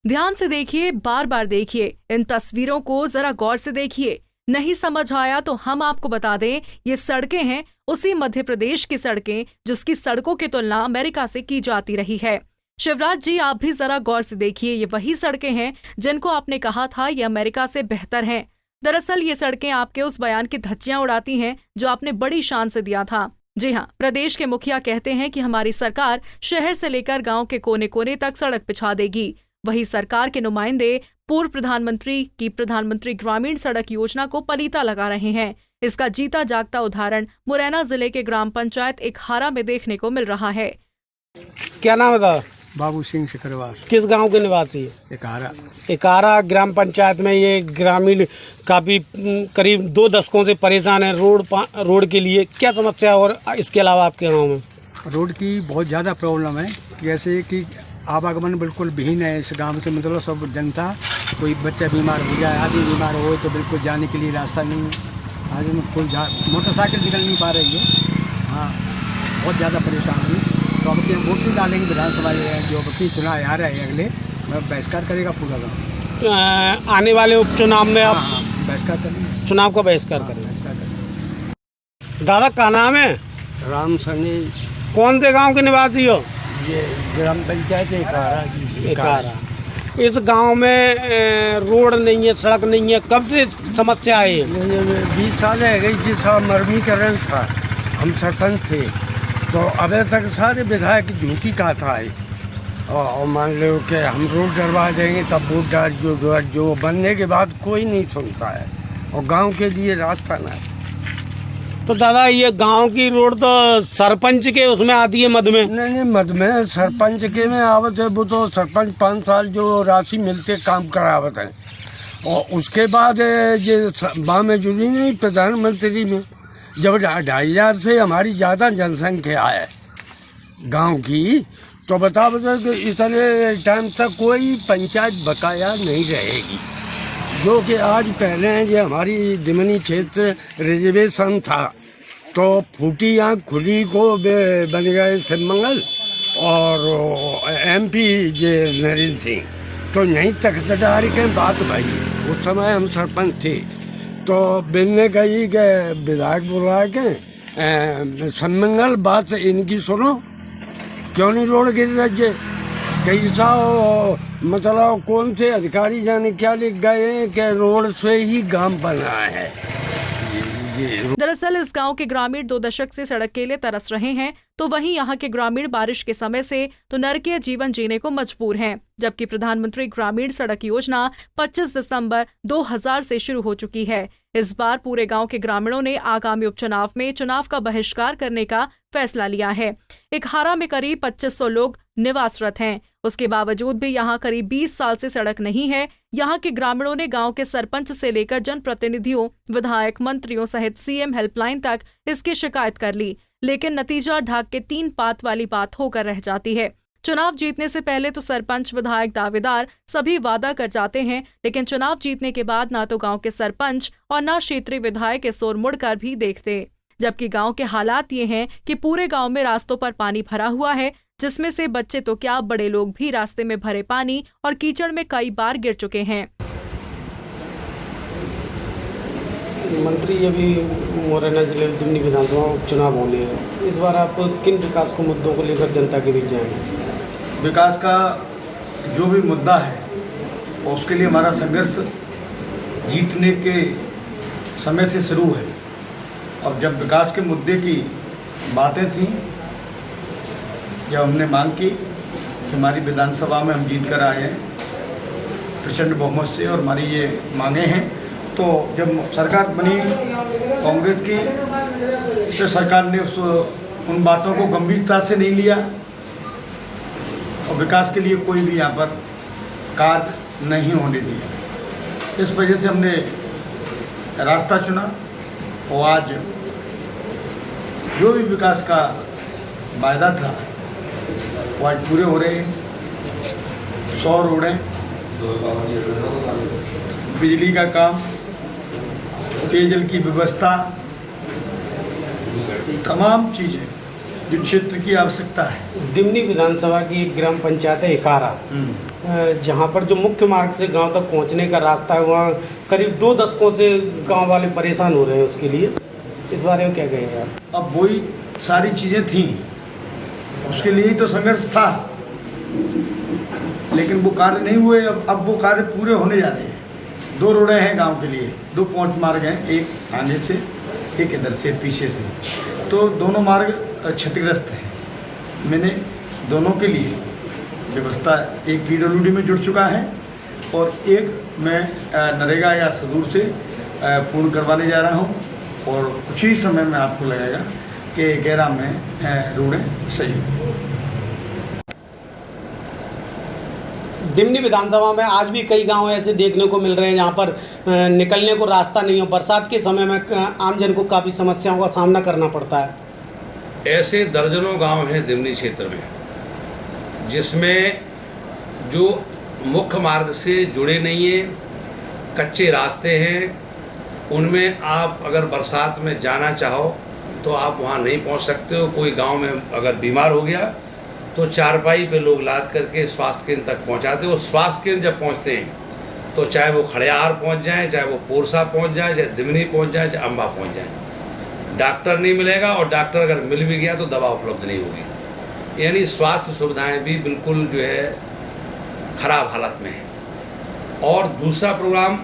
ध्यान से देखिए, बार बार देखिए, इन तस्वीरों को जरा गौर से देखिए। नहीं समझ आया तो हम आपको बता दें, ये सड़कें हैं उसी मध्य प्रदेश की सड़कें जिसकी सड़कों की तुलना अमेरिका से की जाती रही है। शिवराज जी, आप भी जरा गौर से देखिए, ये वही सड़कें हैं जिनको आपने कहा था ये अमेरिका से बेहतर हैं। दरअसल ये सड़कें आपके उस बयान की धज्जियां उड़ाती हैं जो आपने बड़ी शान से दिया था। जी हाँ, प्रदेश के मुखिया कहते हैं कि हमारी सरकार शहर से लेकर गांव के कोने कोने तक सड़क बिछा देगी। वही सरकार के नुमाइंदे पूर्व प्रधानमंत्री की प्रधानमंत्री ग्रामीण सड़क योजना को पलीता लगा रहे हैं। इसका जीता जागता उदाहरण मुरैना जिले के ग्राम पंचायत इकहारा में देखने को मिल रहा है। क्या नाम है? बाबू सिंह सिकरवार। किस गांव के निवासी है? इकहारा। इकहारा ग्राम पंचायत में ये ग्रामीण काफी करीब 2 दशकों से परेशान है रोड के लिए। क्या समस्या और इसके अलावा आपके गांव में? रोड की बहुत ज़्यादा प्रॉब्लम है। कैसे कि आवागमन बिल्कुल विहीन है इस गांव से। मतलब सब जनता, कोई बच्चा बीमार हो जाए, आदमी बीमार हो तो बिल्कुल जाने के लिए रास्ता नहीं है। आज में कोई मोटरसाइकिल निकल नहीं पा रही है। हाँ, बहुत ज़्यादा परेशान हुई। तो अब वोट भी डालेंगे विधानसभा जो की चुनाव आ रहा है अगले, मैं बहिष्कार करेगा पूरा गाँव। आने वाले उपचुनाव में आप बहिष्कार करेंगे? चुनाव का बहिष्कार करेंगे। दादा का नाम है? राम सनी। कौन से गांव के निवासी हो? ये ग्राम पंचायत इकहारा। इस गांव में रोड नहीं है, सड़क नहीं है, कब से समस्या है? 20 साल है गई जिस साल मर्मीकरण था, हम सरपंच थे तो अभी तक सारे विधायक झूठी का था और मान लो कि हम रोड डलवा देंगे तब वोट डाल जो बनने के बाद कोई नहीं सुनता है और गांव के लिए रास्ता ना है। तो दादा ये गांव की रोड तो सरपंच के उसमें आती है मद में? नहीं, मद में सरपंच के में आवत है। वो तो सरपंच 5 साल जो राशि मिलते काम करावत है और उसके बाद ये बाँ में जुड़ी नहीं प्रधानमंत्री में। जब 2,500 से हमारी ज़्यादा जनसंख्या है गांव की, तो बता कि इतने टाइम तक कोई पंचायत बकाया नहीं रहेगी। जो कि आज पहले ये हमारी दिमनी क्षेत्र रिजर्वेशन था तो फूटी आँख खुली को बन गए शिवमंगल और MP जे नरेंद्र सिंह। तो यहीं तख्तदारी के बात भाई, उस समय हम सरपंच थे तो बिलने गई के विधायक बुला के शिवमंगल बात इनकी सुनो, क्यों नहीं रोड गिर रही है? कैसा मतलब कौन से अधिकारी जाने क्या लिख गए कि रोड से ही गांव बना है। दरअसल इस गांव के ग्रामीण 2 दशक से सड़क के लिए तरस रहे हैं, तो वहीं यहाँ के ग्रामीण बारिश के समय से तो नरकीय जीवन जीने को मजबूर हैं, जबकि प्रधानमंत्री ग्रामीण सड़क योजना 25 दिसंबर 2000 से शुरू हो चुकी है। इस बार पूरे गांव के ग्रामीणों ने आगामी उपचुनाव में चुनाव का बहिष्कार करने का फैसला लिया है। इकहारा में करीब 2500 लोग निवासरत हैं। उसके बावजूद भी यहाँ करीब 20 साल से सड़क नहीं है। यहाँ के ग्रामीणों ने गांव के सरपंच से लेकर जनप्रतिनिधियों, विधायक, मंत्रियों सहित CM हेल्पलाइन तक इसकी शिकायत कर ली, लेकिन नतीजा ढाक के 3 पात वाली बात होकर रह जाती है। चुनाव जीतने से पहले तो सरपंच, विधायक, दावेदार सभी वादा कर जाते हैं, लेकिन चुनाव जीतने के बाद ना तो गांव के सरपंच और ना क्षेत्रीय विधायक इस ओर मुड़कर भी देखते। जबकि गांव के हालात ये हैं कि पूरे गांव में रास्तों पर पानी भरा हुआ है, जिसमें से बच्चे तो क्या बड़े लोग भी रास्ते में भरे पानी और कीचड़ में कई बार गिर चुके हैं। मंत्री अभी मुरैना जिले में दिमनी विधानसभा उपचुनाव होने हैं, इस बार आप किन विकास को मुद्दों को लेकर जनता के बीच जाएंगे? विकास का जो भी मुद्दा है और उसके लिए हमारा संघर्ष जीतने के समय से शुरू है। अब जब विकास के मुद्दे की बातें थी, जब हमने मांग की कि हमारी विधानसभा में हम जीत कर आए हैं प्रचंड बहुमत से और हमारी ये मांगे हैं, तो जब सरकार बनी कांग्रेस की तो सरकार ने उन बातों को गंभीरता से नहीं लिया और विकास के लिए कोई भी यहाँ पर कार्य नहीं होने दिया। इस वजह से हमने रास्ता चुना और आज जो भी विकास का वायदा था वो आज पूरे हो रहे हैं। 100 रोडें, बिजली का काम, पेयजल की व्यवस्था, तमाम चीज़ें जो क्षेत्र की आवश्यकता है। दिमनी विधानसभा की एक ग्राम पंचायत है इकारा, जहाँ पर जो मुख्य मार्ग से गांव तक पहुंचने का रास्ता है, वहाँ करीब 2 दशकों से गांव वाले परेशान हो रहे हैं। उसके लिए इस बारे में क्या कहेंगे आप? अब वही सारी चीज़ें थीं, उसके लिए ही तो संघर्ष था, लेकिन वो कार्य नहीं हुए। अब वो कार्य पूरे होने जा रहे हैं। 2 रोडें हैं गांव के लिए, 2 पहुंच मार्ग हैं, एक आगे से एक इधर से पीछे से, तो दोनों मार्ग क्षतिग्रस्त हैं। मैंने दोनों के लिए व्यवस्था, एक PWD में जुड़ चुका है और एक मैं नरेगा या सुदूर से पूर्ण करवाने जा रहा हूँ, और कुछ ही समय में आपको लगेगा कि 11 में रोडें सही होंगी। दिमनी विधानसभा में आज भी कई गांव ऐसे देखने को मिल रहे हैं जहां पर निकलने को रास्ता नहीं हो। बरसात के समय में आमजन को काफ़ी समस्याओं का सामना करना पड़ता है। ऐसे दर्जनों गांव हैं दिमनी क्षेत्र में, जिसमें जो मुख्य मार्ग से जुड़े नहीं हैं, कच्चे रास्ते हैं। उनमें आप अगर बरसात में जाना चाहो तो आप वहाँ नहीं पहुँच सकते हो। कोई गांव में अगर बीमार हो गया तो चारपाई पे लोग लाद करके स्वास्थ्य केंद्र तक पहुँचाते हो। स्वास्थ्य केंद्र जब पहुँचते हैं तो चाहे वो खड़ियार पहुँच जाए, चाहे वो पोरसा पहुँच जाए, चाहे दिमनी पहुँच जाए, चाहे अम्बा पहुँच जाए, डॉक्टर नहीं मिलेगा, और डॉक्टर अगर मिल भी गया तो दवा उपलब्ध नहीं होगी। यानी स्वास्थ्य सुविधाएं भी बिल्कुल जो है खराब हालत में है। और दूसरा प्रोग्राम,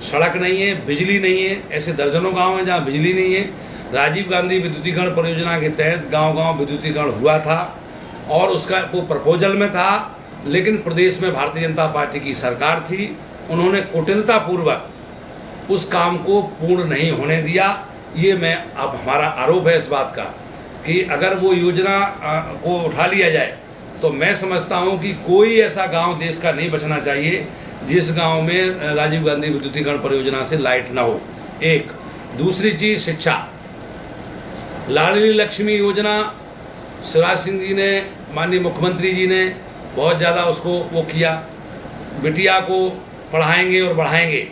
सड़क नहीं है, बिजली नहीं है। ऐसे दर्जनों गांव हैं जहां बिजली नहीं है। राजीव गांधी विद्युतीकरण परियोजना के तहत गांव-गांव विद्युतीकरण हुआ था और उसका वो प्रपोजल में था, लेकिन प्रदेश में भारतीय जनता पार्टी की सरकार थी, उन्होंने कुटिलतापूर्वक उस काम को पूर्ण नहीं होने दिया। ये मैं अब हमारा आरोप है इस बात का कि अगर वो योजना को उठा लिया जाए तो मैं समझता हूँ कि कोई ऐसा गांव देश का नहीं बचना चाहिए जिस गांव में राजीव गांधी विद्युतीकरण परियोजना से लाइट ना हो। एक दूसरी चीज़, शिक्षा। लाडली लक्ष्मी योजना शिवराज सिंह जी ने, माननीय मुख्यमंत्री जी ने बहुत ज़्यादा उसको वो किया, बिटिया को पढ़ाएंगे और बढ़ाएंगे।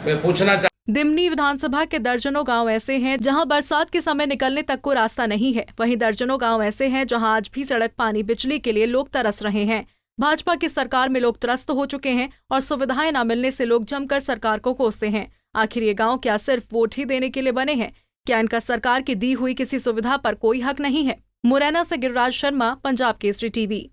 मैं पूछना दिमनी विधानसभा के दर्जनों गांव ऐसे हैं जहां बरसात के समय निकलने तक को रास्ता नहीं है। वहीं दर्जनों गांव ऐसे हैं जहां आज भी सड़क, पानी, बिजली के लिए लोग तरस रहे हैं। भाजपा की सरकार में लोग त्रस्त हो चुके हैं और सुविधाएं न मिलने से लोग जमकर सरकार को कोसते हैं। आखिर ये गांव क्या सिर्फ वोट ही देने के लिए बने हैं? क्या इनका सरकार की दी हुई किसी सुविधा पर कोई हक नहीं है? मुरैना से गिरिराज शर्मा, पंजाब केसरी टीवी।